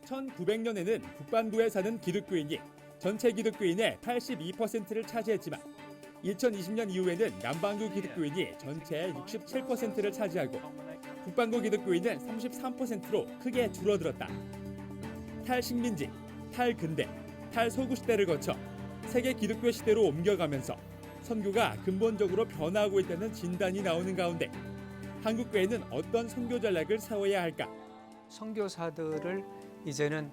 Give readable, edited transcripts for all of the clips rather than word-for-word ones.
1900년에는 북반구에 사는 기독교인이 전체 기독교인의 82%를 차지했지만 2020년 이후에는 남반구 기독교인이 전체의 67%를 차지하고 북반구 기독교인은 33%로 크게 줄어들었다. 탈식민지, 탈근대, 탈서구 시대를 거쳐 세계 기독교 시대로 옮겨가면서 선교가 근본적으로 변화하고 있다는 진단이 나오는 가운데 한국교회는 어떤 선교 전략을 세워야 할까? 선교사들을 이제는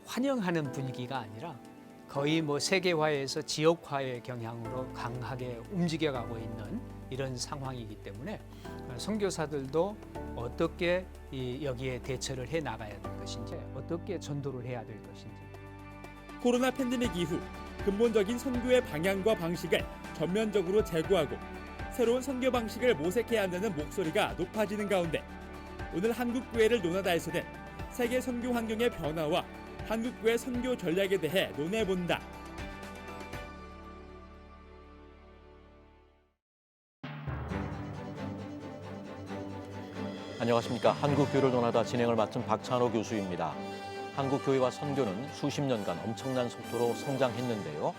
환영하는 분위기가 아니라 거의 세계화에서 지역화의 경향으로 강하게 움직여가고 있는 이런 상황이기 때문에 선교사들도 어떻게 여기에 대처를 해 나가야 될 것인지, 어떻게 전도를 해야 될 것인지. 코로나 팬데믹 이후 근본적인 선교의 방향과 방식을 전면적으로 재고하고 새로운 선교 방식을 모색해야 한다는 목소리가 높아지는 가운데 오늘 한국교회를 논하다에서는 세계 선교 환경의 변화와 한국교회 선교 전략에 대해 논해본다. 안녕하십니까. 한국교회를 논하다 진행을 맡은 박찬호 교수입니다. 한국교회와 선교는 수십 년간 엄청난 속도로 성장했는데요.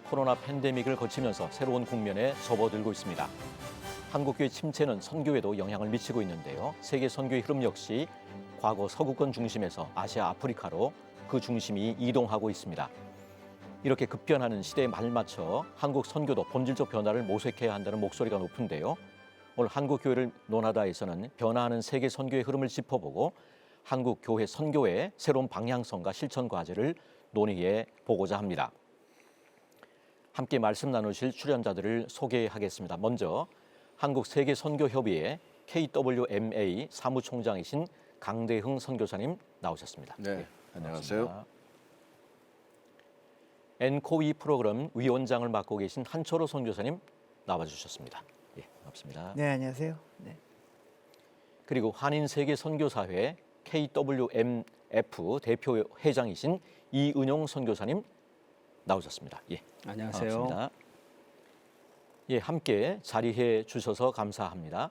코로나 팬데믹을 거치면서 새로운 국면에 접어들고 있습니다. 한국교회 침체는 선교에도 영향을 미치고 있는데요. 세계 선교의 흐름 역시 과거 서구권 중심에서 아시아, 아프리카로 그 중심이 이동하고 있습니다. 이렇게 급변하는 시대에 발맞춰 한국 선교도 본질적 변화를 모색해야 한다는 목소리가 높은데요. 오늘 한국교회를 논하다에서는 변화하는 세계 선교의 흐름을 짚어보고 한국교회 선교의 새로운 방향성과 실천 과제를 논의해 보고자 합니다. 함께 말씀 나누실 출연자들을 소개하겠습니다. 먼저 한국세계선교협의회 KWMA 사무총장이신 강대흥 선교사님 나오셨습니다. 네, 안녕하세요. 엔코이 프로그램 위원장을 맡고 계신 한철호 선교사님 나와주셨습니다. 예, 반갑습니다. 네, 안녕하세요. 네. 그리고 한인세계선교사회 KWMF 대표 회장이신 이은용 선교사님 나오셨습니다. 예, 안녕하세요. 반갑습니다. 예, 함께 자리해 주셔서 감사합니다.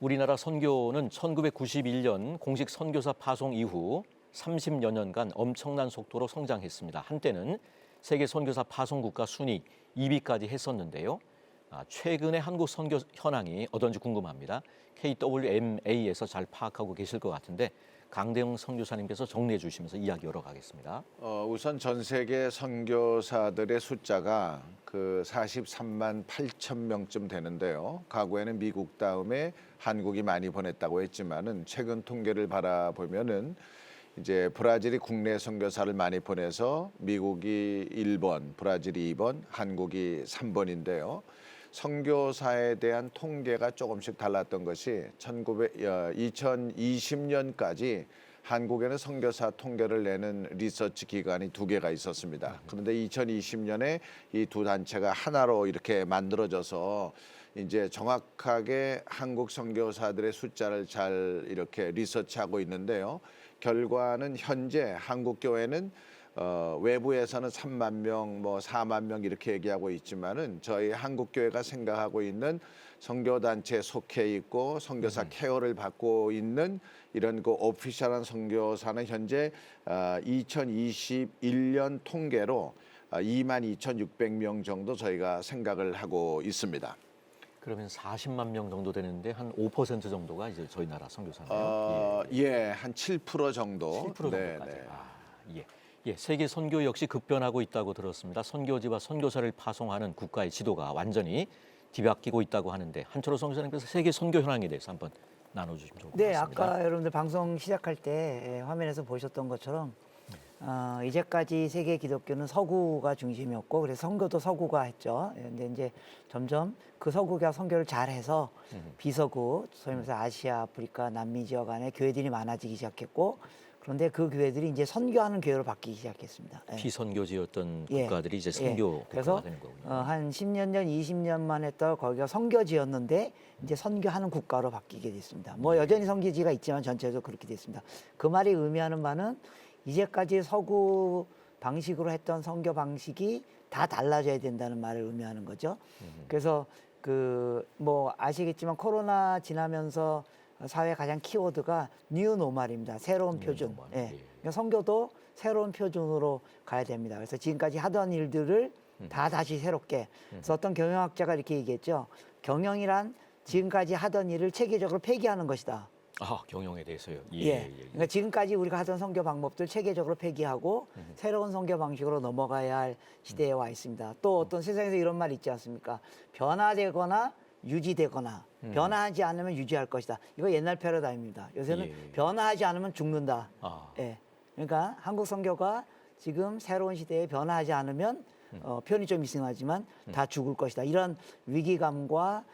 우리나라 선교는 1991년 공식 선교사 파송 이후 30여 년간 엄청난 속도로 성장했습니다. 한때는 세계 선교사 파송 국가 순위 2위까지 했었는데요. 최근에 한국 선교 현황이 어떤지 궁금합니다. KWMA에서 잘 파악하고 계실 것 같은데 강대웅 선교사님께서 정리해 주시면서 이야기 열어가겠습니다. 우선 전 세계 선교사들의 숫자가 그 43만 8천 명쯤 되는데요. 과거에는 미국 다음에 한국이 많이 보냈다고 했지만은 최근 통계를 바라보면은 이제 브라질이 국내 선교사를 많이 보내서 미국이 1번, 브라질이 2번, 한국이 3번인데요. 선교사에 대한 통계가 조금씩 달랐던 것이 2020년까지 한국에는 선교사 통계를 내는 리서치 기관이 2개가 있었습니다. 그런데 2020년에 이 두 단체가 하나로 이렇게 만들어져서 이제 정확하게 한국 선교사들의 숫자를 잘 이렇게 리서치하고 있는데요. 결과는 현재 한국 교회는 외부에서는 3만 명, 4만 명 이렇게 얘기하고 있지만은 저희 한국 교회가 생각하고 있는 선교 단체에 속해 있고 선교사 케어를 받고 있는 이런 그 오피셜한 선교사는 현재 2021년 통계로 22,600명 정도 저희가 생각을 하고 있습니다. 그러면 40만 명 정도 되는데 한 5% 정도가 이제 저희 나라 선교사네요. 예, 한 7% 정도. 7% 정도까지. 네, 네. 예, 세계 선교 역시 급변하고 있다고 들었습니다. 선교지와 선교사를 파송하는 국가의 지도가 완전히 뒤바뀌고 있다고 하는데 한철호 선교사님께서 세계 선교 현황에 대해서 한번 나눠주시면 좋을 것 네, 같습니다. 아까 여러분들 방송 시작할 때 화면에서 보셨던 것처럼 이제까지 세계 기독교는 서구가 중심이었고 그래서 선교도 서구가 했죠. 근데 이제 점점 그 서구가 선교를 잘해서 비서구, 소위 말해서 아시아, 아프리카, 남미 지역 안에 교회들이 많아지기 시작했고 그런데 그 교회들이 이제 선교하는 교회로 바뀌기 시작했습니다. 피선교지였던 국가들이 이제 선교 국가가 그래서 되는 거군요. 한 10년 전, 20년만 했던 거기가 선교지였는데 이제 선교하는 국가로 바뀌게 됐습니다. 여전히 선교지가 있지만 전체적으로 그렇게 됐습니다. 그 말이 의미하는 바는 이제까지 서구 방식으로 했던 선교 방식이 다 달라져야 된다는 말을 의미하는 거죠. 그래서 아시겠지만 코로나 지나면서 사회 가장 키워드가 뉴 노멀입니다. 새로운 표준. 노멀. 예. 예. 그러니까 선교도 새로운 표준으로 가야 됩니다. 그래서 지금까지 하던 일들을 다 다시 새롭게. 그래서 어떤 경영학자가 이렇게 얘기했죠. 경영이란 지금까지 하던 일을 체계적으로 폐기하는 것이다. 아, 경영에 대해서요. 예. 그러니까 지금까지 우리가 하던 선교 방법들 체계적으로 폐기하고 새로운 선교 방식으로 넘어가야 할 시대에 와 있습니다. 또 어떤 세상에서 이런 말 있지 않습니까? 변화되거나 유지되거나 변화하지 않으면 유지할 것이다. 이거 옛날 패러다임입니다. 요새는 예. 변화하지 않으면 죽는다. 아. 예. 그러니까 한국 선교가 지금 새로운 시대에 변화하지 않으면 표현이 좀 이상하지만 다 죽을 것이다. 이런 위기감과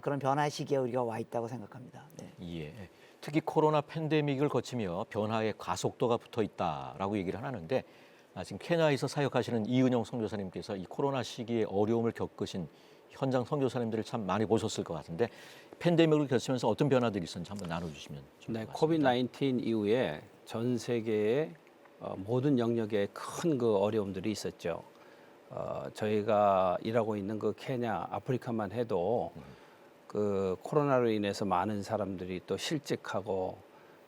그런 변화의 시기에 우리가 와 있다고 생각합니다. 네. 예. 특히 코로나 팬데믹을 거치며 변화의 가속도가 붙어 있다라고 얘기를 하는데 지금 케냐에서 사역하시는 이은영 선교사님께서 이 코로나 시기에 어려움을 겪으신 현장 선교사님들을 참 많이 보셨을 것 같은데 팬데믹을 거치면서 어떤 변화들이 있었는지 한번 나눠주시면 좋을 네, 것 같습니다. 코비드-19 이후에 전 세계의 모든 영역에 큰 그 어려움들이 있었죠. 저희가 일하고 있는 그 케냐, 아프리카만 해도 그 코로나로 인해서 많은 사람들이 또 실직하고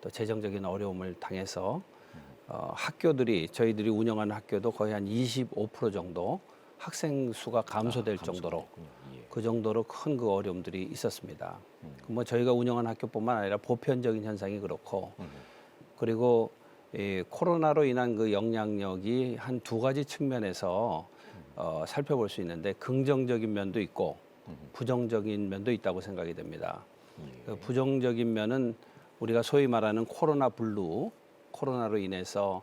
또 재정적인 어려움을 당해서 학교들이 저희들이 운영하는 학교도 거의 한 25% 정도 학생 수가 감소될 정도로 예. 그 정도로 큰 그 어려움들이 있었습니다. 뭐 저희가 운영하는 학교뿐만 아니라 보편적인 현상이 그렇고 그리고 이 코로나로 인한 그 영향력이 한 두 가지 측면에서 살펴볼 수 있는데 긍정적인 면도 있고 부정적인 면도 있다고 생각이 됩니다. 그 부정적인 면은 우리가 소위 말하는 코로나 블루, 코로나로 인해서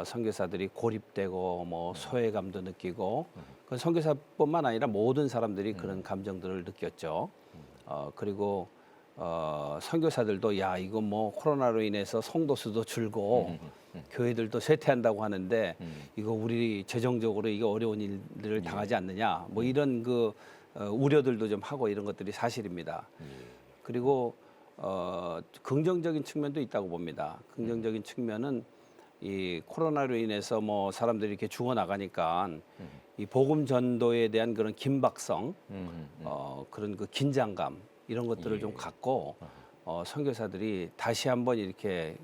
선교사들이 고립되고 뭐 소외감도 느끼고 그 선교사뿐만 아니라 모든 사람들이 그런 감정들을 느꼈죠. 그리고 선교사들도 야 이거 뭐 코로나로 인해서 성도 수도 줄고 교회들도 쇠퇴한다고 하는데 이거 우리 재정적으로 이게 어려운 일들을 당하지 않느냐 뭐 이런 그 우려들도 좀 하고 이런 것들이 사실입니다. 그리고 긍정적인 측면도 있다고 봅니다. 긍정적인 측면은 이 코로나로 인해서 뭐 사람들이 이렇게 죽어 나가니까 이 복음 전도에 대한 그런 긴박성, 그런 그 긴장감 이런 것들을 좀 갖고 선교사들이 다시 한번 이렇게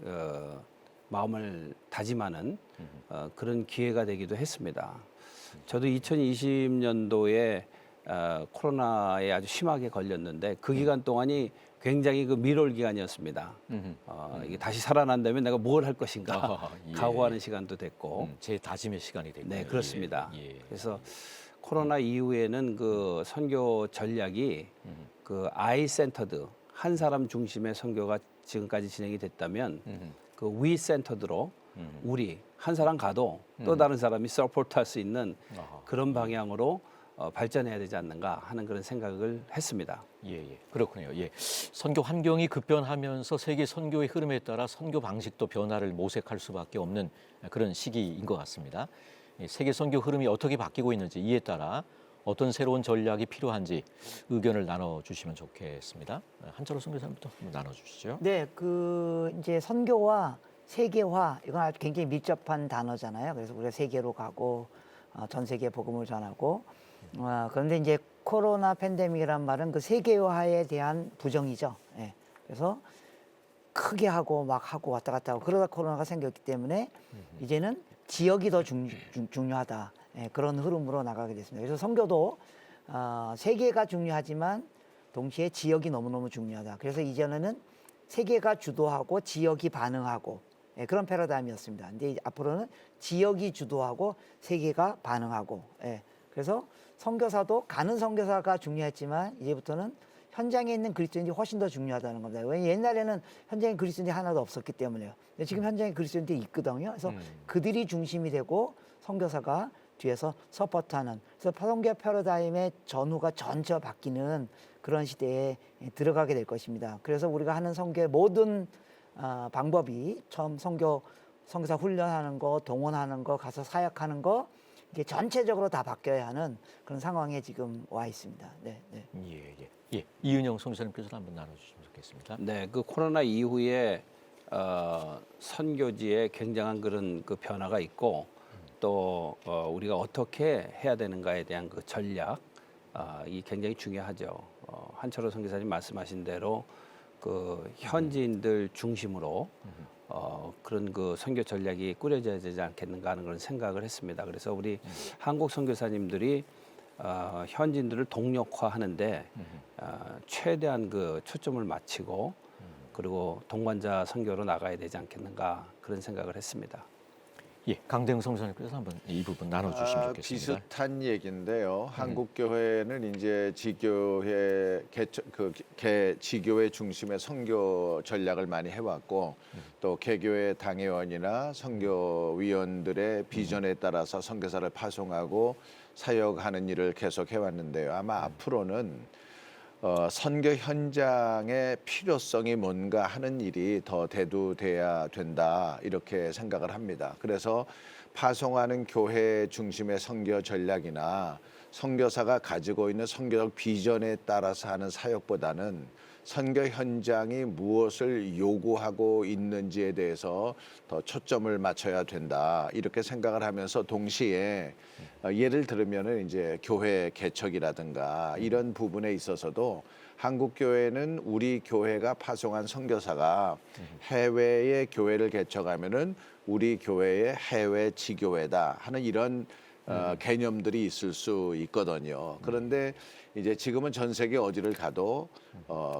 마음을 다짐하는 그런 기회가 되기도 했습니다. 저도 2020년도에 코로나에 아주 심하게 걸렸는데 그 기간 동안이 굉장히 그 미롤 기간이었습니다. 이게 다시 살아난다면 내가 뭘 할 것인가 예. 각오하는 시간도 됐고, 제 다짐의 시간이 됐네요. 네 그렇습니다. 예. 예. 그래서 코로나 이후에는 그 선교 전략이 그 아이 센터드 한 사람 중심의 선교가 지금까지 진행이 됐다면 그 위 센터드로 우리 한 사람 가도 또 다른 사람이 서포트할 수 있는 그런 방향으로 발전해야 되지 않는가 하는 그런 생각을 했습니다. 예. 그렇군요. 예. 선교 환경이 급변하면서 세계 선교의 흐름에 따라 선교 방식도 변화를 모색할 수밖에 없는 그런 시기인 것 같습니다. 세계 선교 흐름이 어떻게 바뀌고 있는지 이에 따라 어떤 새로운 전략이 필요한지 의견을 나눠주시면 좋겠습니다. 한철호 선교사님부터 한번 나눠주시죠. 네, 그 이제 선교와 세계화 이건 아주 굉장히 밀접한 단어잖아요. 그래서 우리가 세계로 가고 전 세계 복음을 전하고 그런데 이제 코로나 팬데믹이란 말은 그 세계화에 대한 부정이죠. 예. 그래서 크게 하고 막 하고 왔다 갔다 하고 그러다 코로나가 생겼기 때문에 이제는 지역이 더 중요하다. 예, 그런 흐름으로 나가게 됐습니다. 그래서 선교도 세계가 중요하지만 동시에 지역이 너무너무 중요하다. 그래서 이전에는 세계가 주도하고 지역이 반응하고 예, 그런 패러다임이었습니다. 근데 앞으로는 지역이 주도하고 세계가 반응하고 예, 그래서 선교사도 가는 선교사가 중요했지만 이제부터는 현장에 있는 그리스도인이 훨씬 더 중요하다는 겁니다. 왜냐하면 옛날에는 현장에 그리스도인이 하나도 없었기 때문에요. 근데 지금 현장에 그리스도인들이 있거든요. 그래서 그들이 중심이 되고 선교사가 뒤에서 서포트하는 그래서 선교 패러다임의 전후가 전혀 바뀌는 그런 시대에 들어가게 될 것입니다. 그래서 우리가 하는 선교의 모든 방법이 처음 선교사 훈련하는 거, 동원하는 거, 가서 사역하는 거 이게 전체적으로 다 바뀌어야 하는 그런 상황에 지금 와 있습니다. 네. 예. 이은영 선교사님께서 한번 나눠주시면 좋겠습니다. 네, 그 코로나 이후에 선교지에 굉장한 그런 그 변화가 있고 또 우리가 어떻게 해야 되는가에 대한 그 전략 이 굉장히 중요하죠. 한철호 선교사님 말씀하신 대로 그 현지인들 중심으로 그런 그 선교 전략이 꾸려져야 되지 않겠는가 하는 그런 생각을 했습니다. 그래서 우리 한국 선교사님들이 현지인들을 동력화하는데 최대한 그 초점을 맞추고 그리고 동반자 선교로 나가야 되지 않겠는가 그런 생각을 했습니다. 예, 강대영 성전님께서 한번 이 부분 나눠주시면 좋겠습니다. 비슷한 얘기인데요. 한국 교회는 이제 지교회 지교회 중심의 선교 전략을 많이 해왔고 또 개교회 당회원이나 선교위원들의 비전에 따라서 선교사를 파송하고 사역하는 일을 계속 해왔는데요. 아마 앞으로는 선교 현장의 필요성이 뭔가 하는 일이 더 대두돼야 된다 이렇게 생각을 합니다. 그래서 파송하는 교회 중심의 선교 전략이나 선교사가 가지고 있는 선교적 비전에 따라서 하는 사역보다는 선교 현장이 무엇을 요구하고 있는지에 대해서 더 초점을 맞춰야 된다 이렇게 생각을 하면서 동시에 예를 들면은 이제 교회 개척이라든가 이런 부분에 있어서도 한국 교회는 우리 교회가 파송한 선교사가 해외의 교회를 개척하면은 우리 교회의 해외 지교회다 하는 이런 개념들이 있을 수 있거든요. 그런데 이제 지금은 전 세계 어디를 가도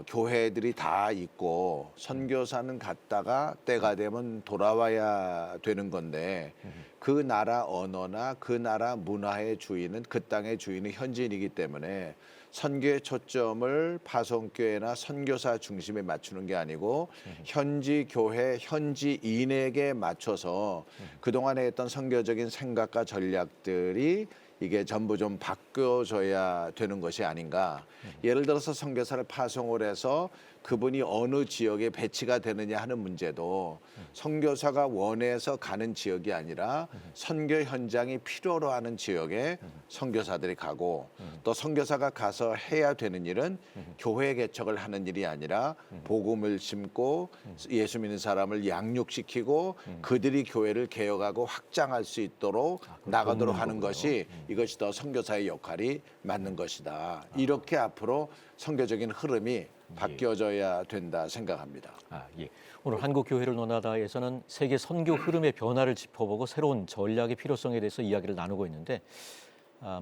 교회들이 다 있고 선교사는 갔다가 때가 되면 돌아와야 되는 건데 그 나라 언어나 그 나라 문화의 주인은 그 땅의 주인은 현지인이기 때문에 선교의 초점을 파송교회나 선교사 중심에 맞추는 게 아니고 현지 교회, 현지인에게 맞춰서 그동안에 했던 선교적인 생각과 전략들이 이게 전부 좀 바뀌어져야 되는 것이 아닌가. 예를 들어서 선교사를 파송을 해서 그분이 어느 지역에 배치가 되느냐 하는 문제도 선교사가 원해서 가는 지역이 아니라 선교 현장이 필요로 하는 지역에 선교사들이 가고 또 선교사가 가서 해야 되는 일은 교회 개척을 하는 일이 아니라 복음을 심고 예수 믿는 사람을 양육시키고 그들이 교회를 개혁하고 확장할 수 있도록 나가도록 하는 것이 이것이 더 선교사의 역할이 맞는 것이다. 이렇게 앞으로 선교적인 흐름이 바뀌어져야 된다 생각합니다. 예. 오늘 한국교회를 논하다에서는 세계 선교 흐름의 변화를 짚어보고 새로운 전략의 필요성에 대해서 이야기를 나누고 있는데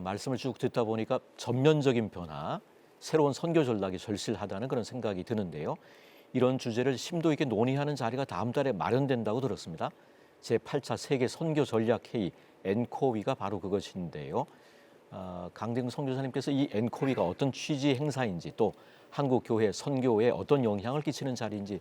말씀을 쭉 듣다 보니까 전면적인 변화, 새로운 선교 전략이 절실하다는 그런 생각이 드는데요. 이런 주제를 심도 있게 논의하는 자리가 다음 달에 마련된다고 들었습니다. 제8차 세계 선교 전략 회의 엔코위가 바로 그것인데요. 강대웅 선교사님께서 이 엔코위가 어떤 취지 행사인지 또 한국 교회 선교에 어떤 영향을 끼치는 자리인지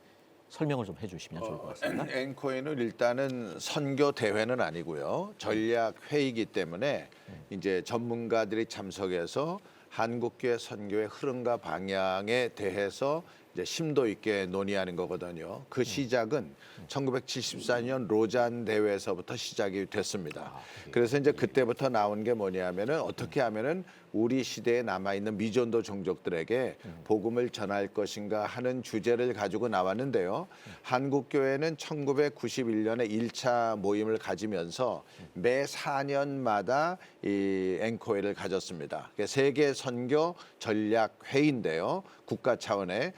설명을 좀 해주시면 좋을 것 같습니다. 엔코위는 일단은 선교 대회는 아니고요. 전략 회의이기 때문에 이제 전문가들이 참석해서 한국교회 선교의 흐름과 방향에 대해서 이제 심도 있게 논의하는 거거든요. 그 시작은 1974년 로잔 대회에서부터 시작이 됐습니다. 그래서 이제 그때부터 나온 게 뭐냐면은 어떻게 하면은 우리 시대에 남아있는 미전도 종족들에게 복음을 전할 것인가 하는 주제를 가지고 나왔는데요. 한국교회는 1991년에 1차 모임을 가지면서 매 4년마다 이 엔코회를 가졌습니다. 세계 선교 전략 회의인데요. 국가 차원의.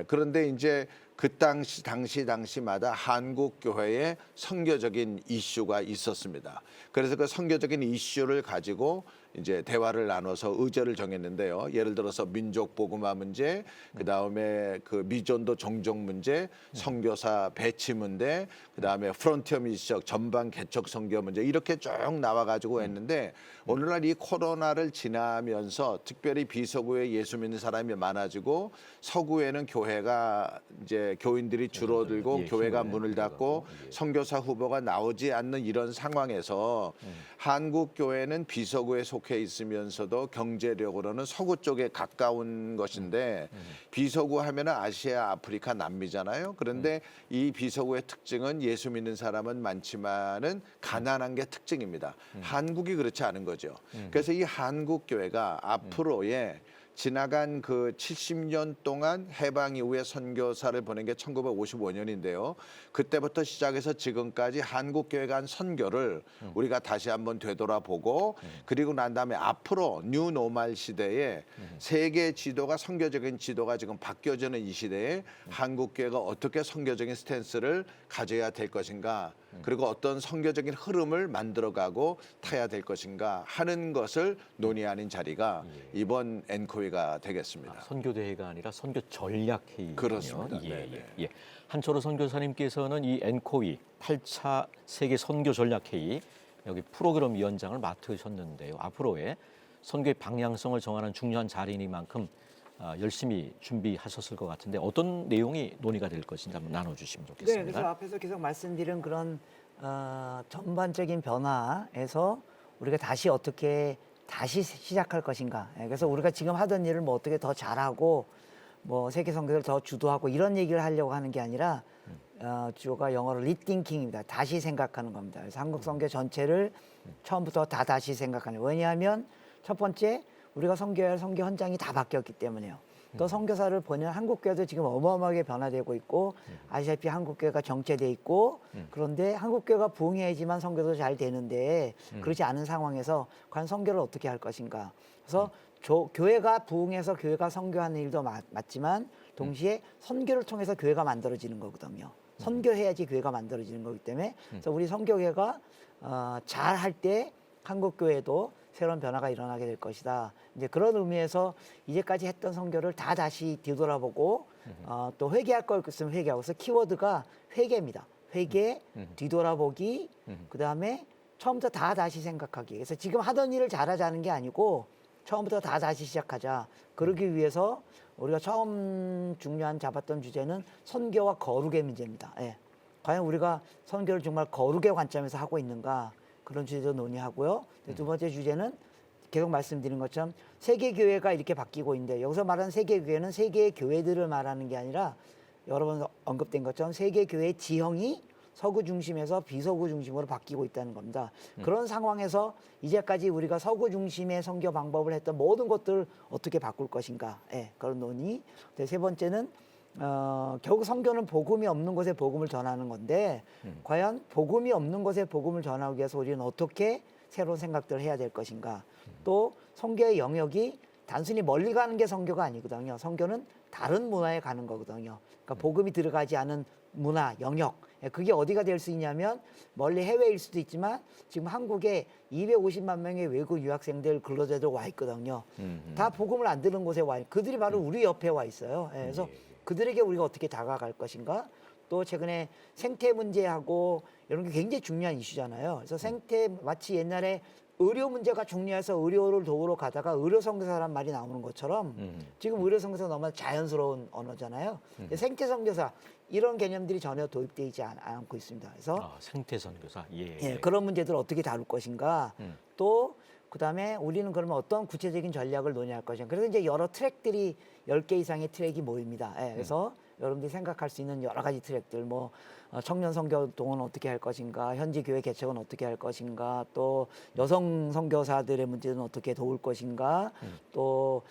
그런데 이제 그 당시마다 한국 교회에 선교적인 이슈가 있었습니다. 그래서 그 선교적인 이슈를 가지고 이제 대화를 나눠서 의제를 정했는데요. 예를 들어서 민족 복음화 문제, 그 다음에 그 미전도 종족 문제, 선교사 배치 문제, 그 다음에 프론티어 미시적 전방 개척 선교 문제 이렇게 쭉 나와가지고 했는데 오늘날 이 코로나를 지나면서 특별히 비서구에 예수 믿는 사람이 많아지고 서구에는 교회가 이제 교인들이 줄어들고 교회가 문을 닫고 선교사 후보가 나오지 않는 이런 상황에서 한국 교회는 비서구에 속해 있으면서도 경제력으로는 서구 쪽에 가까운 것인데 비서구 하면은 아시아, 아프리카, 남미잖아요. 그런데 이 비서구의 특징은 예수 믿는 사람은 많지만은 가난한 게 특징입니다. 한국이 그렇지 않은 거죠. 그래서 이 한국 교회가 앞으로의 지나간 그 70년 동안 해방 이후에 선교사를 보낸 게 1955년인데요. 그때부터 시작해서 지금까지 한국교회가 한 선교를 우리가 다시 한번 되돌아보고 그리고 난 다음에 앞으로 뉴 노멀 시대에 세계 지도가 선교적인 지도가 지금 바뀌어지는 이 시대에 한국교회가 어떻게 선교적인 스탠스를 가져야 될 것인가 그리고 어떤 선교적인 흐름을 만들어가고 타야 될 것인가 하는 것을 논의하는 자리가 이번 엔코이가 되겠습니다. 선교대회가 아니라 선교 전략 회의. 그렇습니다. 예. 한철호 선교사님께서는 이 엔코이 8차 세계 선교 전략 회의 여기 프로그램 위원장을 맡으셨는데요. 앞으로의 선교의 방향성을 정하는 중요한 자리이니만큼 열심히 준비하셨을 것 같은데 어떤 내용이 논의가 될 것인지 한번 나눠주시면 좋겠습니다. 네, 그래서 앞에서 계속 말씀드린 그런 전반적인 변화에서 우리가 다시 어떻게 다시 시작할 것인가. 그래서 우리가 지금 하던 일을 뭐 어떻게 더 잘하고 뭐 세계 선교를 더 주도하고 이런 얘기를 하려고 하는 게 아니라 주어가 영어로 리띵킹입니다. 다시 생각하는 겁니다. 그래서 한국 선교 전체를 처음부터 다시 생각하는. 왜냐하면 첫 번째 우리가 선교할 선교 현장이 다 바뀌었기 때문에요. 또 선교사를 보면 한국교회도 지금 어마어마하게 변화되고 있고 아시다시피 한국교회가 정체돼 있고 그런데 한국교회가 부흥해야지만 선교도 잘 되는데 그렇지 않은 상황에서 과연 선교를 어떻게 할 것인가. 그래서 교회가 부흥해서 교회가 선교하는 일도 맞지만 동시에 선교를 통해서 교회가 만들어지는 거거든요. 선교해야지 교회가 만들어지는 거기 때문에 그래서 우리 선교회가 잘 할 때 한국교회도 새로운 변화가 일어나게 될 것이다. 이제 그런 의미에서 이제까지 했던 선교를 다시 뒤돌아보고 또 회개할 걸 있으면 회개하고. 그래서 키워드가 회개입니다. 회개, 뒤돌아보기, 그다음에 처음부터 다시 생각하기. 그래서 지금 하던 일을 잘하자는 게 아니고 처음부터 다시 시작하자. 그러기 위해서 우리가 처음 중요한 잡았던 주제는 선교와 거룩의 문제입니다. 예. 과연 우리가 선교를 정말 거룩의 관점에서 하고 있는가. 그런 주제도 논의하고요. 두 번째 주제는 계속 말씀드린 것처럼 세계교회가 이렇게 바뀌고 있는데 여기서 말하는 세계교회는 세계의 교회들을 말하는 게 아니라 여러 번 언급된 것처럼 세계교회의 지형이 서구 중심에서 비서구 중심으로 바뀌고 있다는 겁니다. 그런 상황에서 이제까지 우리가 서구 중심의 선교 방법을 했던 모든 것들을 어떻게 바꿀 것인가. 그런 논의. 세 번째는 결국 선교는 복음이 없는 곳에 복음을 전하는 건데 과연 복음이 없는 곳에 복음을 전하기 위해서 우리는 어떻게 새로운 생각들을 해야 될 것인가. 또 선교의 영역이 단순히 멀리 가는 게 선교가 아니거든요. 선교는 다른 문화에 가는 거거든요. 그러니까 복음이 들어가지 않은 문화, 영역. 그게 어디가 될 수 있냐면 멀리 해외일 수도 있지만 지금 한국에 250만 명의 외국 유학생들 근로자들 와 있거든요. 다 복음을 안 들은 곳에 와 있어요. 그들이 바로 우리 옆에 와 있어요. 그래서 그들에게 우리가 어떻게 다가갈 것인가. 또 최근에 생태 문제하고 이런 게 굉장히 중요한 이슈잖아요. 그래서 생태 마치 옛날에 의료 문제가 중요해서 의료를 도우러 가다가 의료 선교사란 말이 나오는 것처럼 지금 의료 선교사 너무 자연스러운 언어잖아요. 생태 선교사 이런 개념들이 전혀 도입되지 않고 있습니다. 그래서 생태 선교사. 그런 문제들을 어떻게 다룰 것인가. 또 그다음에 우리는 그러면 어떤 구체적인 전략을 논의할 것인가. 그래서 이제 여러 트랙들이 10개 이상의 트랙이 모입니다. 그래서 여러분들이 생각할 수 있는 여러 가지 트랙들, 뭐 청년 선교동은 어떻게 할 것인가, 현지 교회 개척은 어떻게 할 것인가, 또 여성 선교사들의 문제는 어떻게 도울 것인가, 또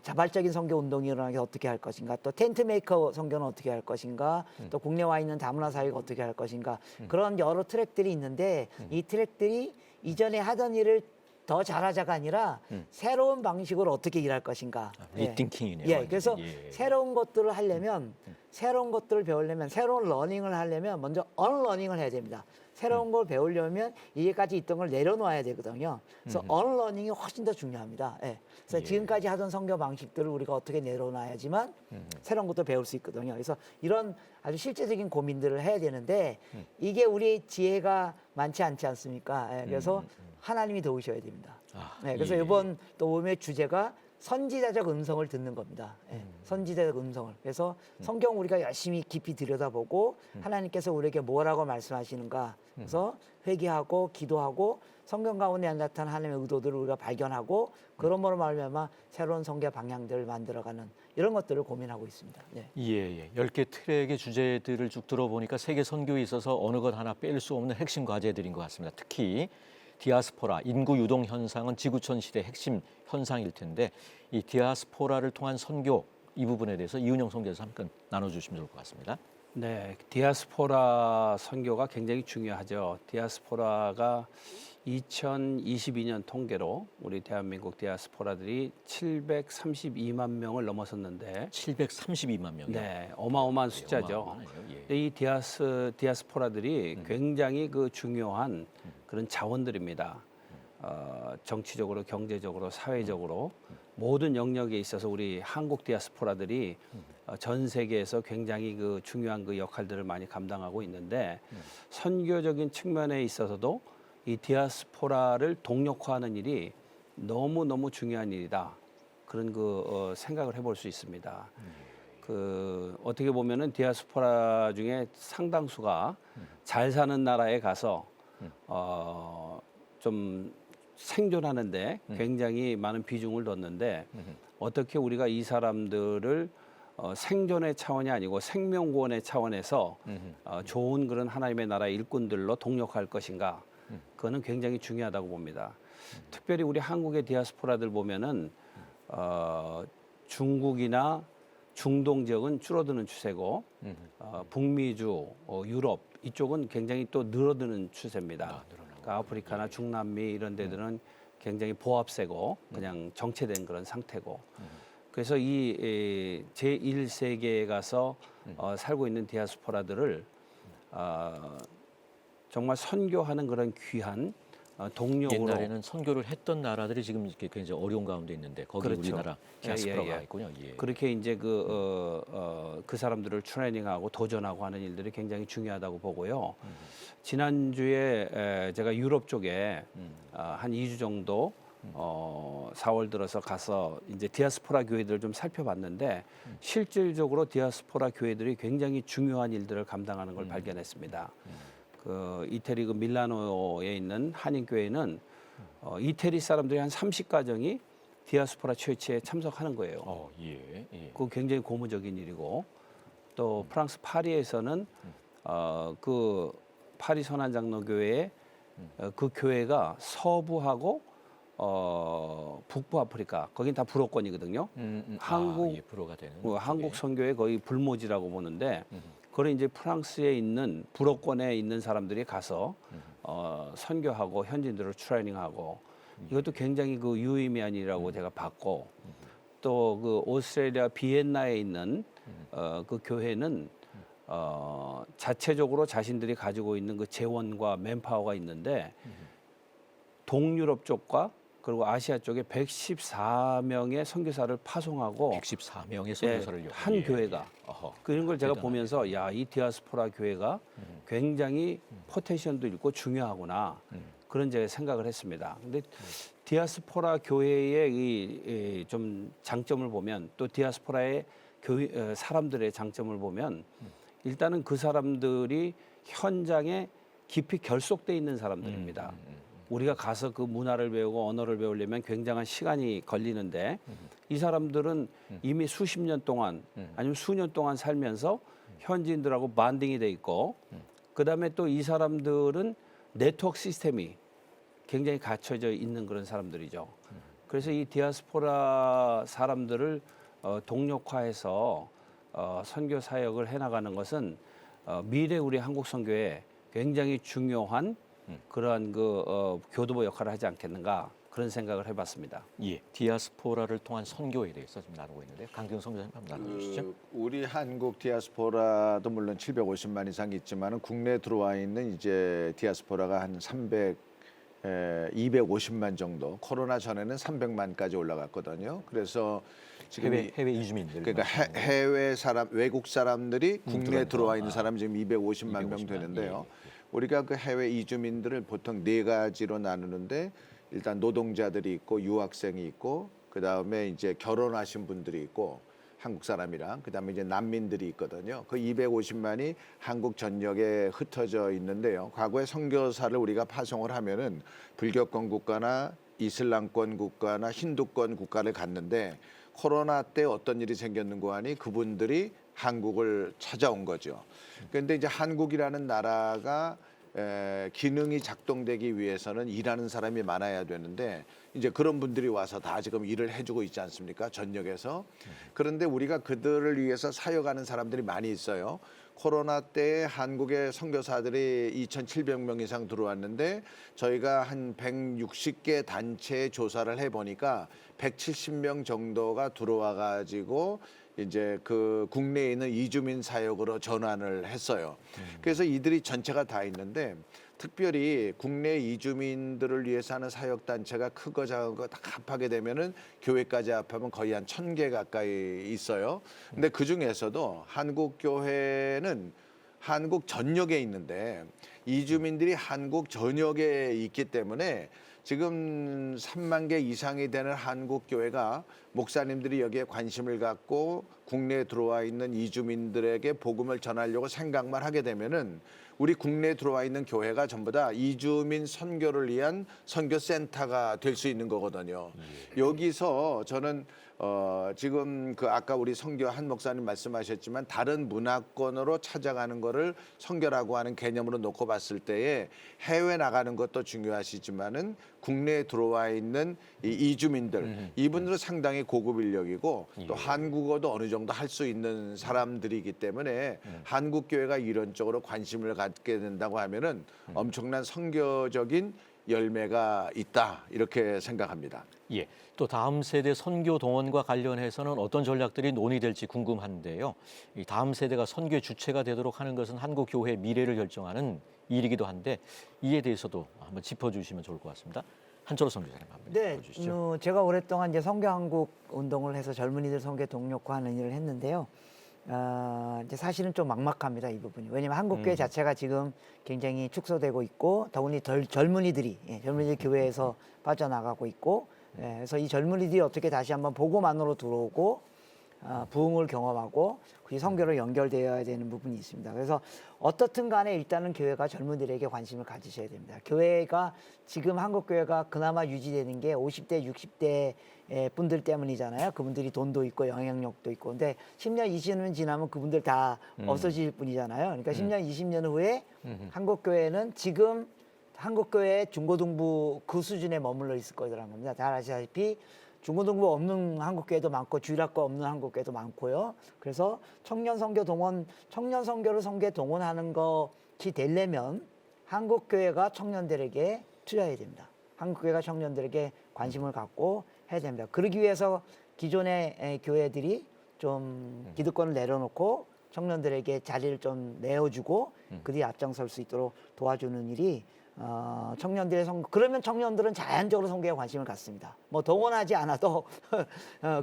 자발적인 선교 운동이 일어나게 어떻게 할 것인가, 또 텐트 메이커 선교는 어떻게 할 것인가, 또 국내 와 있는 다문화 사회가 어떻게 할 것인가. 그런 여러 트랙들이 있는데 이 트랙들이 이전에 하던 일을 더 잘하자가 아니라 새로운 방식으로 어떻게 일할 것인가. 리팅킹이네요. 그래서 새로운 것들을 하려면 새로운 것들을 배우려면 새로운 러닝을 하려면 먼저 언러닝을 해야 됩니다. 새로운 걸 배우려면 이제까지 있던 걸 내려놓아야 되거든요. 그래서 언러닝이 훨씬 더 중요합니다. 그래서 지금까지 하던 선교 방식들을 우리가 어떻게 내려놔야지만 새로운 것도 배울 수 있거든요. 그래서 이런 아주 실제적인 고민들을 해야 되는데 이게 우리 지혜가 많지 않지 않습니까? 그래서 하나님이 도우셔야 됩니다. 그래서 이번 또 오늘의 주제가 선지자적 음성을 듣는 겁니다. 선지자적 음성을. 그래서 성경 우리가 열심히 깊이 들여다보고 하나님께서 우리에게 뭐라고 말씀하시는가. 그래서 회개하고 기도하고 성경 가운데 나타난 하나님의 의도들을 우리가 발견하고 그러므로 말미암아 새로운 선교 방향들을 만들어가는 이런 것들을 고민하고 있습니다. 10개 트랙의 주제들을 쭉 들어보니까 세계 선교에 있어서 어느 것 하나 뺄 수 없는 핵심 과제들인 것 같습니다. 특히 디아스포라, 인구 유동 현상은 지구촌 시대 핵심 현상일 텐데 이 디아스포라를 통한 선교 이 부분에 대해서 이은영 선교사 함께 나눠주시면 좋을 것 같습니다. 네, 디아스포라 선교가 굉장히 중요하죠. 디아스포라가 2022년 통계로 우리 대한민국 디아스포라들이 732만 명을 넘어섰는데 732만 명이요. 네, 어마어마한 숫자죠. 어마어마하네요. 예. 근데 이 디아스포라들이 굉장히 그 중요한 그런 자원들입니다. 정치적으로, 경제적으로, 사회적으로 모든 영역에 있어서 우리 한국 디아스포라들이 전 세계에서 굉장히 그 중요한 그 역할들을 많이 감당하고 있는데 선교적인 측면에 있어서도 이 디아스포라를 동력화하는 일이 너무 중요한 일이다. 그런 그 생각을 해볼 수 있습니다. 그 어떻게 보면은 디아스포라 중에 상당수가 잘 사는 나라에 가서 좀 생존하는데 굉장히 많은 비중을 뒀는데 어떻게 우리가 이 사람들을 생존의 차원이 아니고 생명구원의 차원에서 좋은 그런 하나님의 나라의 일꾼들로 동력할 것인가? 그거는 굉장히 중요하다고 봅니다. 특별히 우리 한국의 디아스포라들 보면은 중국이나 중동 지역은 줄어드는 추세고 북미주, 유럽 이쪽은 굉장히 또 늘어드는 추세입니다. 그러니까 아프리카나 중남미 이런 데들은 굉장히 보합세고 그냥 정체된 그런 상태고 그래서 이 제1세계에 가서 살고 있는 디아스포라들을 정말 선교하는 그런 귀한 동력으로 옛날에는 선교를 했던 나라들이 지금 이렇게 굉장히 어려운 가운데 있는데 거기 그렇죠. 우리나라 디아스포라가 있군요. 예. 그렇게 이제 그 사람들을 트레이닝하고 도전하고 하는 일들이 굉장히 중요하다고 보고요. 지난주에 제가 유럽 쪽에 한 2주 정도 4월 들어서 가서 이제 디아스포라 교회들을 좀 살펴봤는데 실질적으로 디아스포라 교회들이 굉장히 중요한 일들을 감당하는 걸 발견했습니다. 그 이태리 그 밀라노에 있는 한인 교회는 이태리 사람들이 한 30가정이 디아스포라 처치에 참석하는 거예요. 예. 그 굉장히 고무적인 일이고 또 프랑스 파리에서는 그 파리 선한장로교회의 그 교회가 서부하고 북부 아프리카 거긴 다 불어권이거든요. 한국 예, 불어가 되는 한국 선교의 거의 불모지라고 보는데 그걸 이제 프랑스에 있는 불어권에 있는 사람들이 가서 선교하고 현지인들을 트레이닝하고 이것도 굉장히 그 유의미한 일이라고 제가 봤고 또 그 오스트레일리아 비엔나에 있는 그 교회는 자체적으로 자신들이 가지고 있는 그 재원과 맨파워가 있는데 동유럽 쪽과 그리고 아시아 쪽에 114명의 선교사를 파송하고 114명의 선교사를요. 한 교회가 그런 걸 제가 대단하네요. 보면서 야, 이 디아스포라 교회가 굉장히 포텐셜도 있고 중요하구나 그런 제가 생각을 했습니다. 근데 디아스포라 교회의 이 좀 장점을 보면 또 디아스포라의 교회 사람들의 장점을 보면 일단은 그 사람들이 현장에 깊이 결속돼 있는 사람들입니다. 우리가 가서 그 문화를 배우고 언어를 배우려면 굉장한 시간이 걸리는데 이 사람들은 이미 수십 년 동안 아니면 수년 동안 살면서 현지인들하고 반딩이 돼 있고 그다음에 또 이 사람들은 네트워크 시스템이 굉장히 갖춰져 있는 그런 사람들이죠. 그래서 이 디아스포라 사람들을 동력화해서 선교 사역을 해나가는 것은 미래 우리 한국 선교에 굉장히 중요한 그러한 그 교두보 역할을 하지 않겠는가 그런 생각을 해봤습니다. 예, 디아스포라를 통한 선교에 대해서 지금 나누고 있는데 강경 선교사님 한번 나눠주시죠. 우리 한국 디아스포라도 물론 750만 이상 있지만은 국내에 들어와 있는 이제 디아스포라가 한 250만 정도. 코로나 전에는 300만까지 올라갔거든요. 그래서 지금 해외 이주민들. 그러니까 해외 사람 외국 사람들이 국내에 들어간 들어와 거. 있는 사람이 지금 250만 명 250만, 되는데요. 예. 우리가 그 해외 이주민들을 보통 네 가지로 나누는데 일단 노동자들이 있고 유학생이 있고 그다음에 이제 결혼하신 분들이 있고 한국 사람이랑 그다음에 이제 난민들이 있거든요. 그 250만이 한국 전역에 흩어져 있는데요. 과거에 선교사를 우리가 파송을 하면은 불교권 국가나 이슬람권 국가나 힌두권 국가를 갔는데 코로나 때 어떤 일이 생겼는고 하니 그분들이 한국을 찾아온 거죠. 그런데 이제 한국이라는 나라가 기능이 작동되기 위해서는 일하는 사람이 많아야 되는데 이제 그런 분들이 와서 다 지금 일을 해주고 있지 않습니까? 전역에서. 그런데 우리가 그들을 위해서 사역하는 사람들이 많이 있어요. 코로나 때 한국의 선교사들이 2,700명 이상 들어왔는데 저희가 한 160개 단체에 조사를 해보니까 170명 정도가 들어와 가지고 이제 그 국내에 있는 이주민 사역으로 전환을 했어요. 그래서 이들이 전체가 다 있는데 특별히 국내 이주민들을 위해서 하는 사역 단체가 크고 작은 거 다 합하게 되면은 교회까지 합하면 거의 한 1,000개 가까이 있어요. 근데 그 중에서도 한국 교회는 한국 전역에 있는데 이주민들이 한국 전역에 있기 때문에 지금 3만 개 이상이 되는 한국 교회가 목사님들이 여기에 관심을 갖고 국내에 들어와 있는 이주민들에게 복음을 전하려고 생각만 하게 되면은 우리 국내에 들어와 있는 교회가 전부 다 이주민 선교를 위한 선교센터가 될 수 있는 거거든요. 여기서 저는 지금 그 아까 우리 선교 한 목사님 말씀하셨지만 다른 문화권으로 찾아가는 거를 선교라고 하는 개념으로 놓고 봤을 때에 해외 나가는 것도 중요하시지만은 국내에 들어와 있는 이 이주민들 이분들은 상당히 고급 인력이고 또 한국어도 어느 정도 할 수 있는 사람들이기 때문에 한국 교회가 이런 쪽으로 관심을 갖게 된다고 하면은 엄청난 선교적인 열매가 있다 이렇게 생각합니다. 예. 또 다음 세대 선교 동원과 관련해서는 어떤 전략들이 논의될지 궁금한데요. 이 다음 세대가 선교의 주체가 되도록 하는 것은 한국 교회의 미래를 결정하는 일이기도 한데 이에 대해서도 한번 짚어주시면 좋을 것 같습니다. 한철호 선교사님 한번 네, 짚어주시죠. 제가 오랫동안 이제 선교한국 운동을 해서 젊은이들 선교 동력화하는 일을 했는데요. 이제 사실은 좀 막막합니다, 이 부분이. 왜냐하면 한국교회 자체가 지금 굉장히 축소되고 있고 더군이 젊은이들이 교회에서 빠져나가고 있고 그래서 이 젊은이들이 어떻게 다시 한번 복음안으로 들어오고 부흥을 경험하고 그 선교로 연결되어야 되는 부분이 있습니다. 그래서 어떻든 간에 일단은 교회가 젊은이들에게 관심을 가지셔야 됩니다. 교회가 지금 한국 교회가 그나마 유지되는 게 50대, 60대 분들 때문이잖아요. 그분들이 돈도 있고 영향력도 있고. 근데 10년, 20년 지나면 그분들 다 없어질 뿐이잖아요. 그러니까 10년, 20년 후에 한국 교회는 지금 한국 교회 중고등부 그 수준에 머물러 있을 거라는 겁니다. 잘 아시다시피 중고등부 없는 한국교회도 많고 주일학교 없는 한국교회도 많고요. 그래서 청년 선교를 선교에 동원하는 것이 되려면 한국교회가 청년들에게 투자해야 됩니다. 한국교회가 청년들에게 관심을 갖고 해야 됩니다. 그러기 위해서 기존의 교회들이 좀 기득권을 내려놓고 청년들에게 자리를 좀 내어주고 그들이 앞장설 수 있도록 도와주는 일이 청년들의 그러면 청년들은 자연적으로 선교에 관심을 갖습니다. 뭐 동원하지 않아도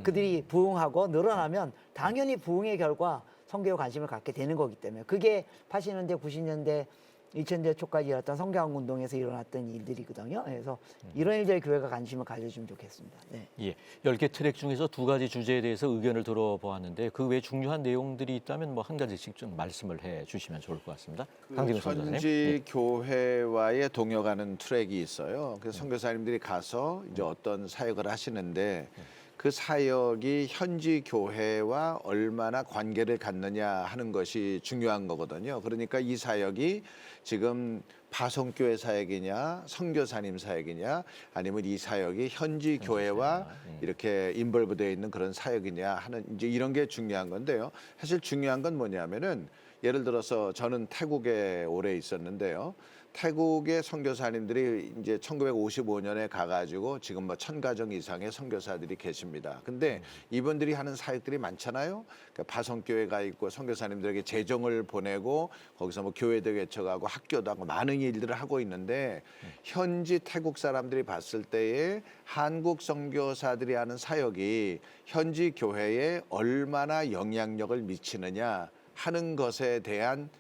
그들이 부흥하고 늘어나면 당연히 부흥의 결과 선교에 관심을 갖게 되는 거기 때문에 그게 80년대, 90년대, 2000년 초까지 일어났던 선교한국 운동에서 일어났던 일들이거든요. 그래서 이런 일들에 교회가 관심을 가져주면 좋겠습니다. 네. 예, 10개 트랙 중에서 2가지 주제에 대해서 의견을 들어보았는데 그 외에 중요한 내용들이 있다면 뭐 한 가지씩 좀 말씀을 해 주시면 좋을 것 같습니다. 강진우 선교사님. 현지 교회와의 동역하는 트랙이 있어요. 그래서 선교사님들이 가서 이제 어떤 사역을 하시는데 그 사역이 현지 교회와 얼마나 관계를 갖느냐 하는 것이 중요한 거거든요. 그러니까 이 사역이 지금 파송교회 사역이냐, 선교사님 사역이냐, 아니면 이 사역이 현지 교회와 이렇게 인벌브되어 있는 그런 사역이냐 하는 이제 이런 게 중요한 건데요. 사실 중요한 건 뭐냐면은 예를 들어서 저는 태국에 오래 있었는데요. 태국의 선교사님들이 이제 1955년에 가가지고 지금 뭐 1,000가정 이상의 선교사들이 계십니다. 근데 이분들이 하는 사역들이 많잖아요. 그러니까 파송교회가 있고 선교사님들에게 재정을 보내고 거기서 뭐 교회도 개척하고 학교도 하고 많은 일들을 하고 있는데 현지 태국 사람들이 봤을 때에 한국 선교사들이 하는 사역이 현지 교회에 얼마나 영향력을 미치느냐 하는 것에 대한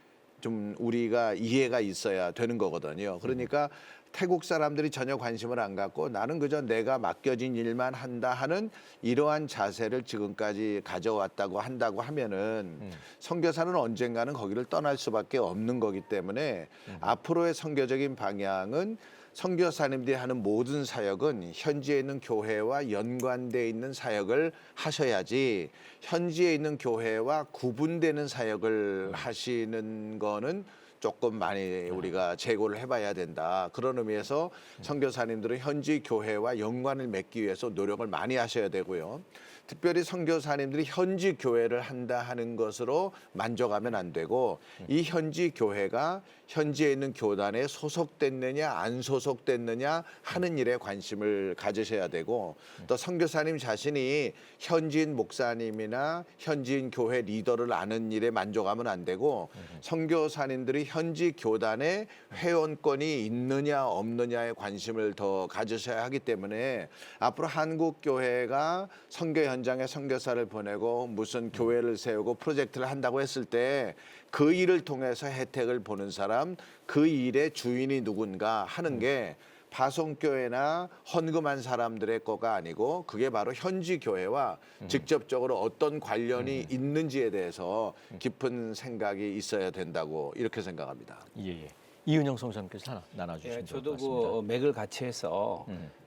좀 우리가 이해가 있어야 되는 거거든요. 그러니까 태국 사람들이 전혀 관심을 안 갖고 나는 그저 내가 맡겨진 일만 한다 하는 이러한 자세를 지금까지 가져왔다고 한다고 하면은 선교사는 언젠가는 거기를 떠날 수밖에 없는 거기 때문에 앞으로의 선교적인 방향은 선교사님들이 하는 모든 사역은 현지에 있는 교회와 연관되어 있는 사역을 하셔야지 현지에 있는 교회와 구분되는 사역을 하시는 거는 조금 많이 우리가 재고를 해봐야 된다. 그런 의미에서 선교사님들은 현지 교회와 연관을 맺기 위해서 노력을 많이 하셔야 되고요. 특별히 선교사님들이 현지 교회를 한다 하는 것으로 만족하면 안 되고 이 현지 교회가 현지에 있는 교단에 소속됐느냐 안 소속됐느냐 하는 일에 관심을 가지셔야 되고 또 선교사님 자신이 현지인 목사님이나 현지인 교회 리더를 아는 일에 만족하면 안 되고 선교사님들이 현지 교단에 회원권이 있느냐 없느냐에 관심을 더 가지셔야 하기 때문에 앞으로 한국 교회가 선교 현장에 선교사를 보내고 무슨 교회를 세우고 프로젝트를 한다고 했을 때 그 일을 통해서 혜택을 보는 사람, 그 일의 주인이 누군가 하는 게 파송교회나 헌금한 사람들의 거가 아니고 그게 바로 현지 교회와 직접적으로 어떤 관련이 있는지에 대해서 깊은 생각이 있어야 된다고 이렇게 생각합니다. 예. 이은영 성사님께서 하나 나눠주시면 예, 좋을 저도 것 같습니다. 그 맥을 같이 해서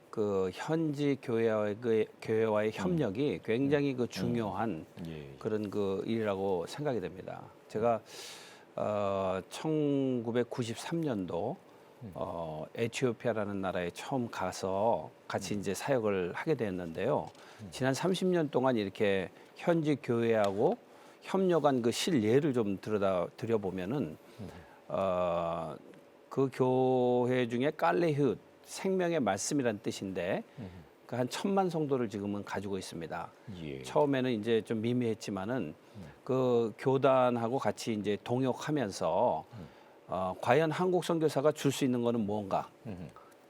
그 현지 교회와의 협력이 굉장히 그 중요한 예. 그런 그 일이라고 생각이 됩니다. 제가 1993년도 에티오피아라는 나라에 처음 가서 같이 이제 사역을 하게 됐는데요. 지난 30년 동안 이렇게 현지 교회하고 협력한 그 실예를 좀 들여보면은 그 교회 중에 깔레훗 생명의 말씀이란 뜻인데 그 한 1,000만 성도를 지금은 가지고 있습니다. 예. 처음에는 이제 좀 미미했지만은 그 교단하고 같이 이제 동역하면서 과연 한국 선교사가 줄 수 있는 거는 뭔가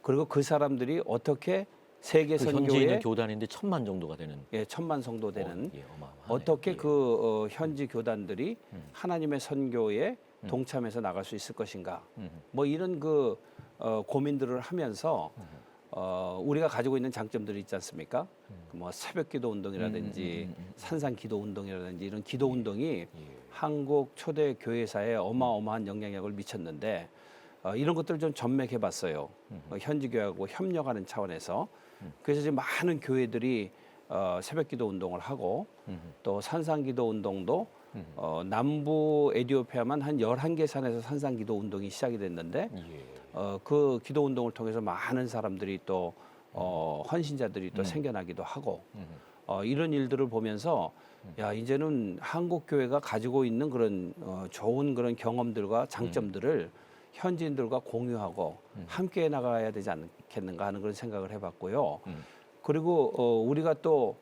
그리고 그 사람들이 어떻게 세계 그 현지에 있는 선교에 교단인데 1,000만 정도가 되는. 1,000만 성도 되는 예, 어마어마하네요. 어떻게 예. 그 현지 교단들이 하나님의 선교에 동참해서 나갈 수 있을 것인가 뭐 이런 그 고민들을 하면서 우리가 가지고 있는 장점들이 있지 않습니까? 뭐 새벽기도 운동이라든지 산상기도 운동이라든지 이런 기도 운동이 한국 초대 교회사에 어마어마한 영향력을 미쳤는데 이런 것들을 좀 점맥해봤어요. 현지 교회하고 협력하는 차원에서 그래서 지금 많은 교회들이 새벽기도 운동을 하고 또 산상기도 운동도 남부 에티오피아만 한 11개 산에서 산상기도 운동이 시작이 됐는데 그 기도 운동을 통해서 많은 사람들이 또 헌신자들이 또 생겨나기도 하고 이런 일들을 보면서 야 이제는 한국 교회가 가지고 있는 그런 좋은 그런 경험들과 장점들을 현지인들과 공유하고 함께 나가야 되지 않겠는가 하는 그런 생각을 해봤고요. 그리고 우리가 또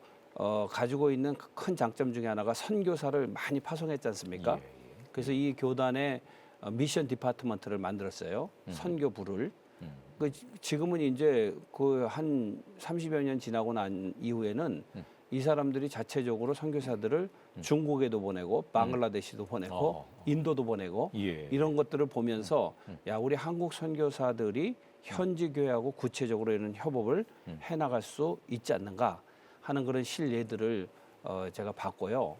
가지고 있는 큰 장점 중에 하나가 선교사를 많이 파송했지 않습니까? 그래서 이 교단의 미션 디파트먼트를 만들었어요. 선교부를. 그 지금은 이제 그 한 30여 년 지나고 난 이후에는 이 사람들이 자체적으로 선교사들을 중국에도 보내고 방글라데시도 보내고 인도도 보내고 예. 이런 것들을 보면서 야 우리 한국 선교사들이 현지 교회하고 구체적으로 이런 협업을 해나갈 수 있지 않는가 하는 그런 실예들을 제가 봤고요.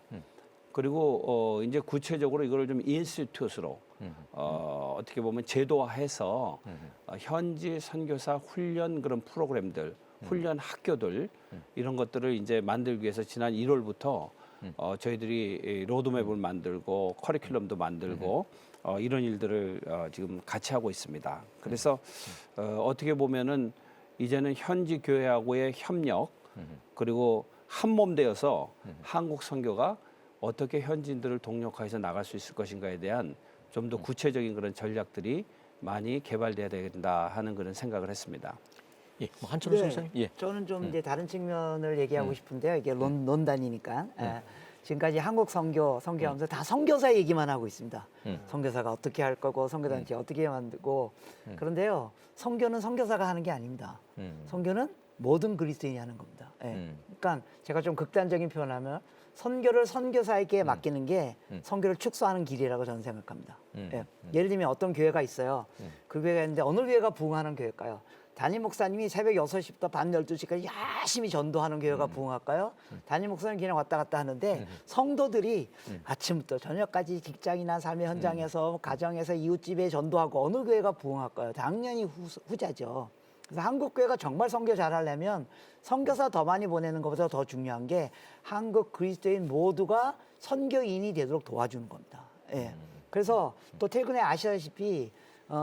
그리고 이제 구체적으로 이거를 좀 인스티튜트로 어떻게 보면 제도화해서 현지 선교사 훈련 그런 프로그램들, 훈련 학교들 이런 것들을 이제 만들기 위해서 지난 1월부터 저희들이 로드맵을 만들고 커리큘럼도 만들고 이런 일들을 지금 같이 하고 있습니다. 그래서 어떻게 보면은 이제는 현지 교회하고의 협력 그리고 한 몸 되어서 한국 선교가 어떻게 현지인들을 동력화해서 나갈 수 있을 것인가에 대한 좀 더 구체적인 그런 전략들이 많이 개발돼야 된다 하는 그런 생각을 했습니다. 예, 뭐 한철호 선생님. 예. 저는 좀 이제 다른 측면을 얘기하고 싶은데요. 이게 논단이니까. 지금까지 한국 선교하면서 다 선교사 얘기만 하고 있습니다. 선교사가 어떻게 할 거고 선교단체 어떻게 만들고 그런데요. 선교는 선교사가 하는 게 아닙니다. 선교는 모든 그리스도인이 하는 겁니다. 예. 그러니까 제가 좀 극단적인 표현하면 선교를 선교사에게 맡기는 게 선교를 축소하는 길이라고 저는 생각합니다. 예. 예를 들면 어떤 교회가 있어요. 그 교회가 있는데 어느 교회가 부흥하는 교회일까요? 담임 목사님이 새벽 6시부터 밤 12시까지 열심히 전도하는 교회가 부흥할까요? 담임 목사님 그냥 왔다 갔다 하는데 성도들이 아침부터 저녁까지 직장이나 삶의 현장에서 가정에서 이웃집에 전도하고 어느 교회가 부흥할까요? 당연히 후자죠. 그래서 한국 교회가 정말 선교 잘하려면 선교사 더 많이 보내는 것보다 더 중요한 게 한국 그리스도인 모두가 선교인이 되도록 도와주는 겁니다. 예. 그래서 또 최근에 아시다시피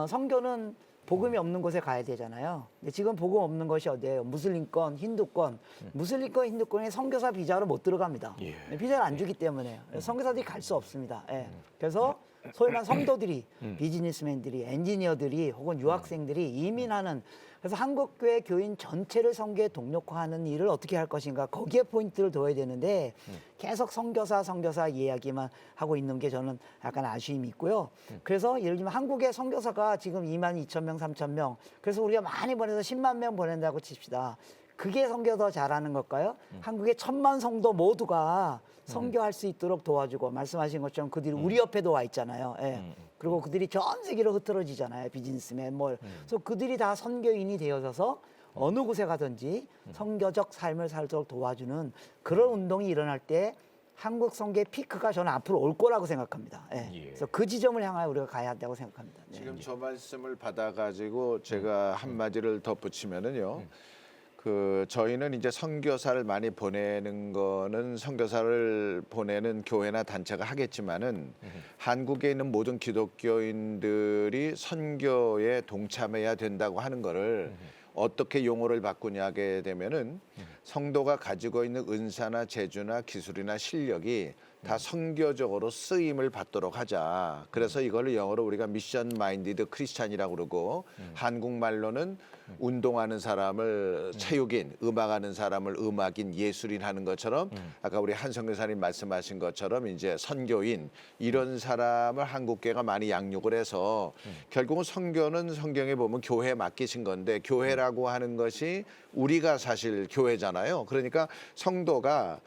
선교는 복음이 없는 곳에 가야 되잖아요. 근데 지금 복음 없는 것이 어디예요? 무슬림권, 힌두권. 무슬림권, 힌두권에 선교사 비자로 못 들어갑니다. 비자를 안 주기 때문에 선교사들이 갈 수 없습니다. 그래서 소위 말하는 성도들이, 비즈니스맨들이, 엔지니어들이 혹은 유학생들이 이민하는, 그래서 한국교회 교인 전체를 선교에 동력화하는 일을 어떻게 할 것인가, 거기에 포인트를 둬야 되는데 계속 선교사 이야기만 하고 있는 게 저는 약간 아쉬움이 있고요. 그래서 예를 들면 한국의 선교사가 지금 22,000명, 3,000명, 그래서 우리가 많이 보내서 10만 명 보낸다고 칩시다. 그게 선교 더 잘하는 걸까요? 한국의 1,000만 성도 모두가 선교할 수 있도록 도와주고, 말씀하신 것처럼 그들이 우리 옆에도 와 있잖아요. 그리고 그들이 전 세계로 흐트러지잖아요. 비즈니스맨 그래서 그들이 다 선교인이 되어져서 어느 곳에 가든지 선교적 삶을 살도록 도와주는 그런 운동이 일어날 때 한국 선교의 피크가 저는 앞으로 올 거라고 생각합니다. 그래서 그 지점을 향하여 우리가 가야 한다고 생각합니다. 지금 저 말씀을 받아가지고 제가 한마디를 덧붙이면은요. 저희는 이제 선교사를 많이 보내는 거는 선교사를 보내는 교회나 단체가 하겠지만은 한국에 있는 모든 기독교인들이 선교에 동참해야 된다고 하는 거를 어떻게 용어를 바꾸냐게 되면은 성도가 가지고 있는 은사나 재주나 기술이나 실력이 다 선교적으로 쓰임을 받도록 하자. 그래서 이걸 영어로 우리가 미션 마인디드 크리스찬이라고 그러고 한국말로는 운동하는 사람을 체육인, 음악하는 사람을 음악인, 예술인 하는 것처럼 아까 우리 한성 교사님 말씀하신 것처럼 이제 선교인 이런 사람을 한국교회가 많이 양육을 해서 결국은 선교는 성경에 보면 교회에 맡기신 건데 교회라고 하는 것이 우리가 사실 교회잖아요. 그러니까 성도가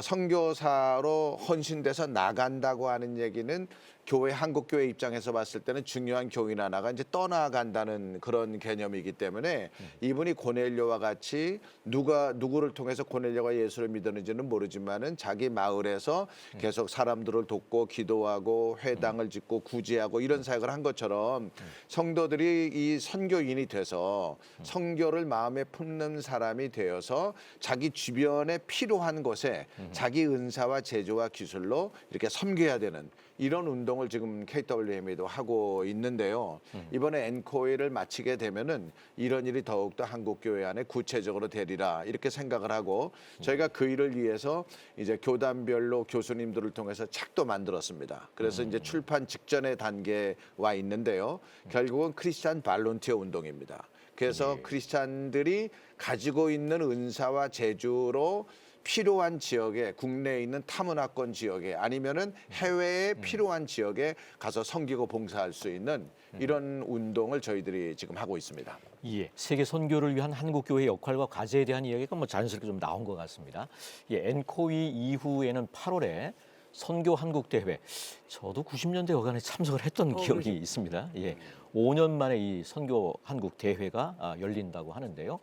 선교사로 헌신돼서 나간다고 하는 얘기는 교회 한국교회 입장에서 봤을 때는 중요한 교인 하나가 이제 떠나간다는 그런 개념이기 때문에 이분이 고넬료와 같이 누구를 통해서 고넬료가 예수를 믿었는지는 모르지만은 자기 마을에서 계속 사람들을 돕고 기도하고 회당을 짓고 구제하고 이런 사역을 한 것처럼 성도들이 이 선교인이 돼서 선교를 마음에 품는 사람이 되어서 자기 주변에 필요한 곳에 자기 은사와 재주와 기술로 이렇게 섬겨야 되는 이런 운동을 지금 KWMA도 하고 있는데요. 이번에 엔코이를 마치게 되면은 이런 일이 더욱더 한국교회 안에 구체적으로 되리라 이렇게 생각을 하고 저희가 그 일을 위해서 이제 교단별로 교수님들을 통해서 책도 만들었습니다. 그래서 이제 출판 직전의 단계에 와 있는데요. 결국은 크리스찬 발론티어 운동입니다. 그래서 크리스찬들이 가지고 있는 은사와 재주로 필요한 지역에 국내에 있는 타문화권 지역에 아니면은 해외에 필요한 지역에 가서 섬기고 봉사할 수 있는 이런 운동을 저희들이 지금 하고 있습니다. 예, 세계 선교를 위한 한국 교회의 역할과 과제에 대한 이야기가 뭐 자연스럽게 좀 나온 것 같습니다. 예, 엔코이 이후에는 8월에 선교 한국 대회, 저도 90년대 여간에 참석을 했던 기억이 있습니다. 예, 5년 만에 이 선교 한국 대회가 열린다고 하는데요.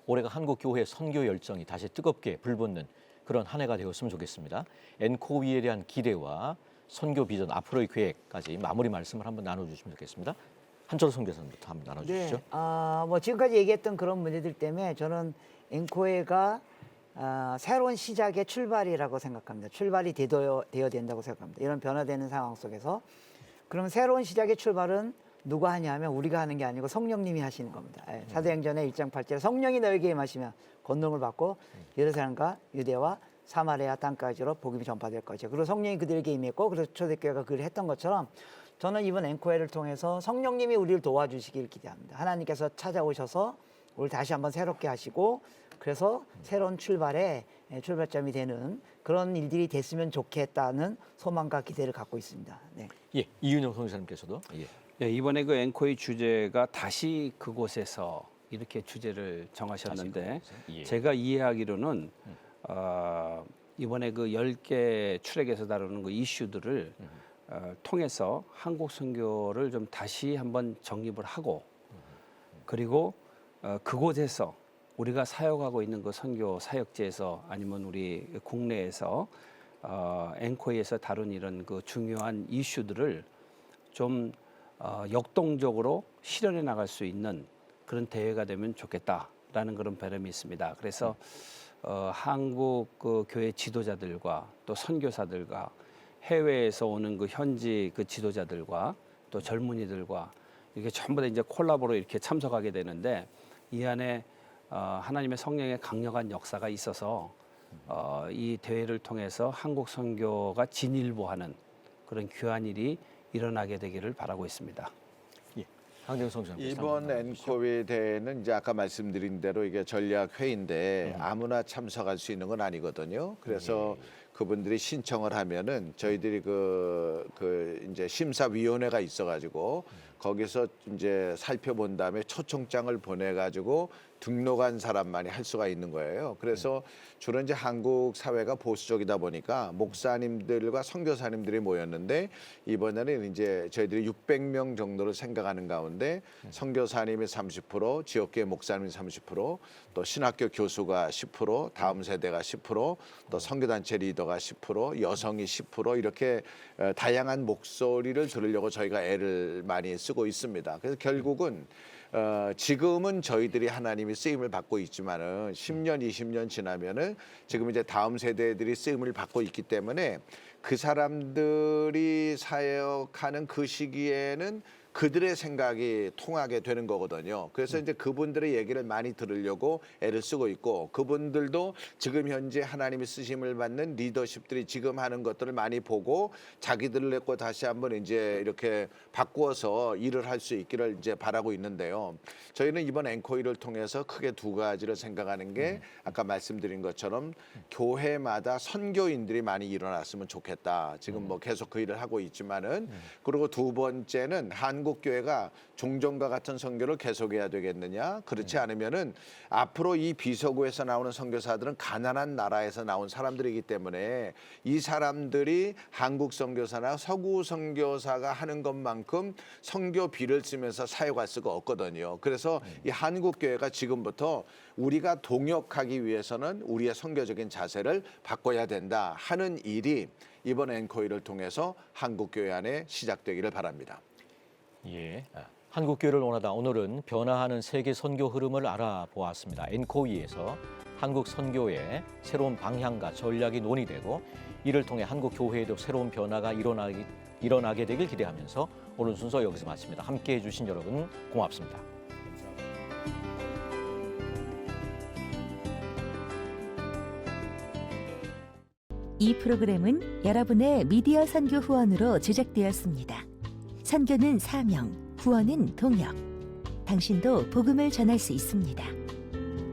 올해가 한국 교회의 선교 열정이 다시 뜨겁게 불붙는 그런 한 해가 되었으면 좋겠습니다. 엔코위에 대한 기대와 선교 비전 앞으로의 계획까지 마무리 말씀을 한번 나눠주시면 좋겠습니다. 한철호 선교사님부터 한번 나눠주시죠. 뭐 지금까지 얘기했던 그런 문제들 때문에 저는 엔코회가 새로운 시작의 출발이라고 생각합니다. 출발이 되어야 된다고 생각합니다. 이런 변화되는 상황 속에서 그럼 새로운 시작의 출발은 누가 하냐 하면 우리가 하는 게 아니고 성령님이 하시는 겁니다. 사도행전의 1장 8절에 성령이 너에게 임하시면 권능을 받고 예루살렘과 유대와 사마리아 땅까지로 복음이 전파될 것이죠. 그리고 성령이 그들에게 임했고 그래서 초대교회가 그를 했던 것처럼 저는 이번 앵코회를 통해서 성령님이 우리를 도와주시길 기대합니다. 하나님께서 찾아오셔서 우리를 다시 한번 새롭게 하시고 그래서 새로운 출발의 출발점이 되는 그런 일들이 됐으면 좋겠다는 소망과 기대를 갖고 있습니다. 네. 예, 이윤영 선교사님께서도. 예. 네, 이번에 그 앵코의 주제가 다시 그곳에서 이렇게 주제를 정하셨는데 예. 제가 이해하기로는 이번에 그 10개 출애굽에서 다루는 그 이슈들을 통해서 한국 선교를 좀 다시 한번 정립을 하고 그리고 그곳에서 우리가 사역하고 있는 그 선교 사역지에서 아니면 우리 국내에서 앵코에서 다룬 이런 그 중요한 이슈들을 좀 역동적으로 실현해 나갈 수 있는 그런 대회가 되면 좋겠다라는 그런 바람이 있습니다. 그래서 한국 그 교회 지도자들과 또 선교사들과 해외에서 오는 그 현지 그 지도자들과 또 젊은이들과 이렇게 전부 다 이제 콜라보로 이렇게 참석하게 되는데 이 안에 하나님의 성령의 강력한 역사가 있어서 이 대회를 통해서 한국 선교가 진일보하는 그런 귀한 일이 일어나게 되기를 바라고 있습니다. 강대훈 선생님. 이번 엔코위 대회는 이제 아까 말씀드린 대로 이게 전략 회의인데 아무나 참석할 수 있는 건 아니거든요. 그래서 그분들이 신청을 하면은 저희들이 그 이제 심사위원회가 있어가지고 거기서 이제 살펴본 다음에 초청장을 보내가지고 등록한 사람만이 할 수가 있는 거예요. 그래서 주로 이제 한국 사회가 보수적이다 보니까 목사님들과 선교사님들이 모였는데 이번에는 이제 저희들이 600명 정도를 생각하는 가운데 선교사님이 30%, 지역교회 목사님이 30%, 또 신학교 교수가 10%, 다음 세대가 10%, 또 선교단체 리더가 10%, 여성이 10% 이렇게 다양한 목소리를 들으려고 저희가 애를 많이 쓰고 있습니다. 그래서 결국은 지금은 저희들이 하나님이 쓰임을 받고 있지만은 10년, 20년 지나면은 지금 이제 다음 세대들이 쓰임을 받고 있기 때문에 그 사람들이 사역하는 그 시기에는 그들의 생각이 통하게 되는 거거든요. 그래서 이제 그분들의 얘기를 많이 들으려고 애를 쓰고 있고 그분들도 지금 현재 하나님이 쓰심을 받는 리더십들이 지금 하는 것들을 많이 보고 자기들을 내고 다시 한번 이제 이렇게 바꾸어서 일을 할 수 있기를 이제 바라고 있는데요. 저희는 이번 엔코이를 통해서 크게 두 가지를 생각하는 게 아까 말씀드린 것처럼 교회마다 선교인들이 많이 일어났으면 좋겠다. 지금 뭐 계속 그 일을 하고 있지만은 그리고 두 번째는 한국 교회가 종전과 같은 선교를 계속해야 되겠느냐? 그렇지 않으면은 앞으로 이 비서구에서 나오는 선교사들은 가난한 나라에서 나온 사람들이기 때문에 이 사람들이 한국 선교사나 서구 선교사가 하는 것만큼 선교비를 쓰면서 사역할 수가 없거든요. 그래서 이 한국 교회가 지금부터 우리가 동역하기 위해서는 우리의 선교적인 자세를 바꿔야 된다 하는 일이 이번 엔코이를 통해서 한국 교회 안에 시작되기를 바랍니다. 예. 한국 교회를 원하다 오늘은 변화하는 세계 선교 흐름을 알아보았습니다. 엔코이에서 한국 선교의 새로운 방향과 전략이 논의되고 이를 통해 한국 교회에도 새로운 변화가 일어나게 되길 기대하면서 오늘 순서 여기서 마칩니다. 함께해 주신 여러분 고맙습니다. 이 프로그램은 여러분의 미디어 선교 후원으로 제작되었습니다. 선교는 사명, 후원은 동역. 당신도 복음을 전할 수 있습니다.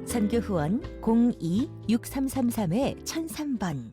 선교 후원 02-6333-1003번